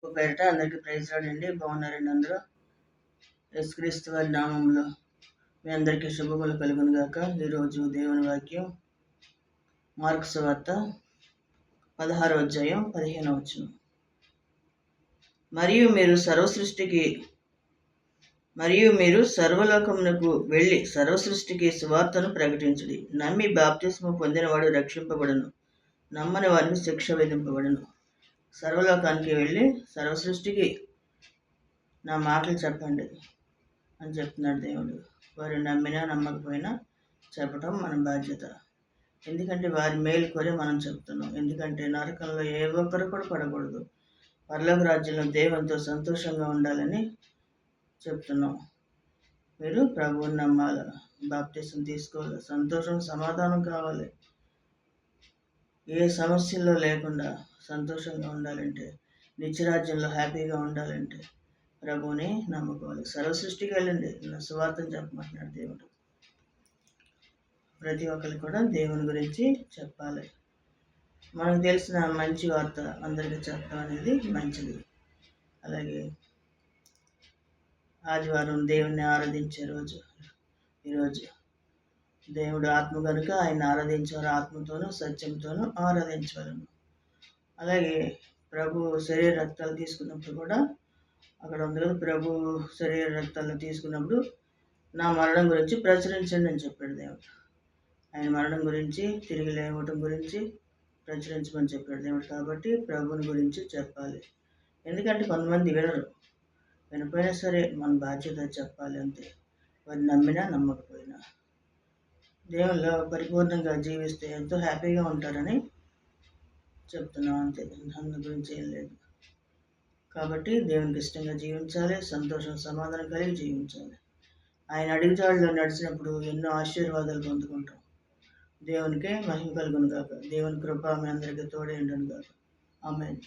పేరిట అందరికీ ప్రైజ్ రాడండి. బాగున్నారండి అందరూ? యేసుక్రీస్తు వారి నామంలో మీ అందరికీ శుభములు కలుగును గాక. ఈరోజు దేవుని వాక్యం మార్కు సువార్త 16వ అధ్యాయం 15వ వచనం. మరియు మీరు సర్వలోకమునకు వెళ్ళి సర్వసృష్టికి సువార్తను ప్రకటించుడి. నమ్మి బాప్తిస్మము పొందినవాడు రక్షింపబడును, నమ్మని వారికి శిక్ష విధింపబడును. సర్వలోకానికి వెళ్ళి సర్వసృష్టికి నా మాటలు చెప్పండి అని చెప్తున్నాడు దేవుడు. వారు నమ్మినా నమ్మకపోయినా చెప్పటం మన బాధ్యత. ఎందుకంటే వారి మేలు కోరి మనం చెప్తున్నాం. ఎందుకంటే నరకంలో ఏ ఒక్కరు కూడా పడకూడదు, పరలోక రాజ్యంలో దేవునితో సంతోషంగా ఉండాలని చెప్తున్నాం. మీరు ప్రభువుని నమ్మాలి, బాప్తిసం తీసుకోవాలి, సంతోషం సమాధానం కావాలి. ఏ సమస్యల్లో లేకుండా సంతోషంగా ఉండాలంటే, నిత్యరాజ్యంలో హ్యాపీగా ఉండాలంటే ప్రభువుని నమ్ముకోవాలి. సర్వసృష్టికి వెళ్ళండి, సువార్తను చెప్పమంటున్నాడు దేవుడు. ప్రతి ఒక్కరికి కూడా దేవుని గురించి చెప్పాలి. మనకు తెలిసిన మంచి వార్త అందరికీ చెప్పడం అనేది మంచిది. అలాగే ఆదివారం దేవుణ్ణి ఆరాధించే రోజు ఈరోజు. దేవుడు ఆత్మ కనుక ఆయన ఆరాధించేవారు ఆత్మతోనూ సత్యంతోనూ ఆరాధించవలను. అలాగే ప్రభు శరీర రక్తాలు తీసుకున్నప్పుడు కూడా అక్కడ ఉంది కదా, ప్రభు శరీర రక్తాలు తీసుకున్నప్పుడు నా మరణం గురించి ప్రచురించండి అని చెప్పాడు దేవుడు. ఆయన మరణం గురించి, తిరిగి లేవటం గురించి ప్రచురించమని చెప్పాడు దేవుడు. కాబట్టి ప్రభుని గురించి చెప్పాలి. ఎందుకంటే కొంతమంది వినపోయినా సరే మన బాధ్యత చెప్పాలి అంతే. వారు నమ్మినా నమ్మకపోయినా దేవుల్లో పరిపూర్ణంగా జీవిస్తే ఎంతో హ్యాపీగా ఉంటారని చెప్తున్నాం అంతే. దాని గురించి ఏం లేదు. కాబట్టి దేవునికి ఇష్టంగా జీవించాలి, సంతోషం సమాధానం కలిగి జీవించాలి. ఆయన అడుగుజాడలో నడిచినప్పుడు ఎన్నో ఆశీర్వాదాలు పొందుకుంటాం. దేవునికే మహిమ కలుగును గాక. దేవుని కృప మీ అందరికీ తోడేండును గాక. ఆమేన్.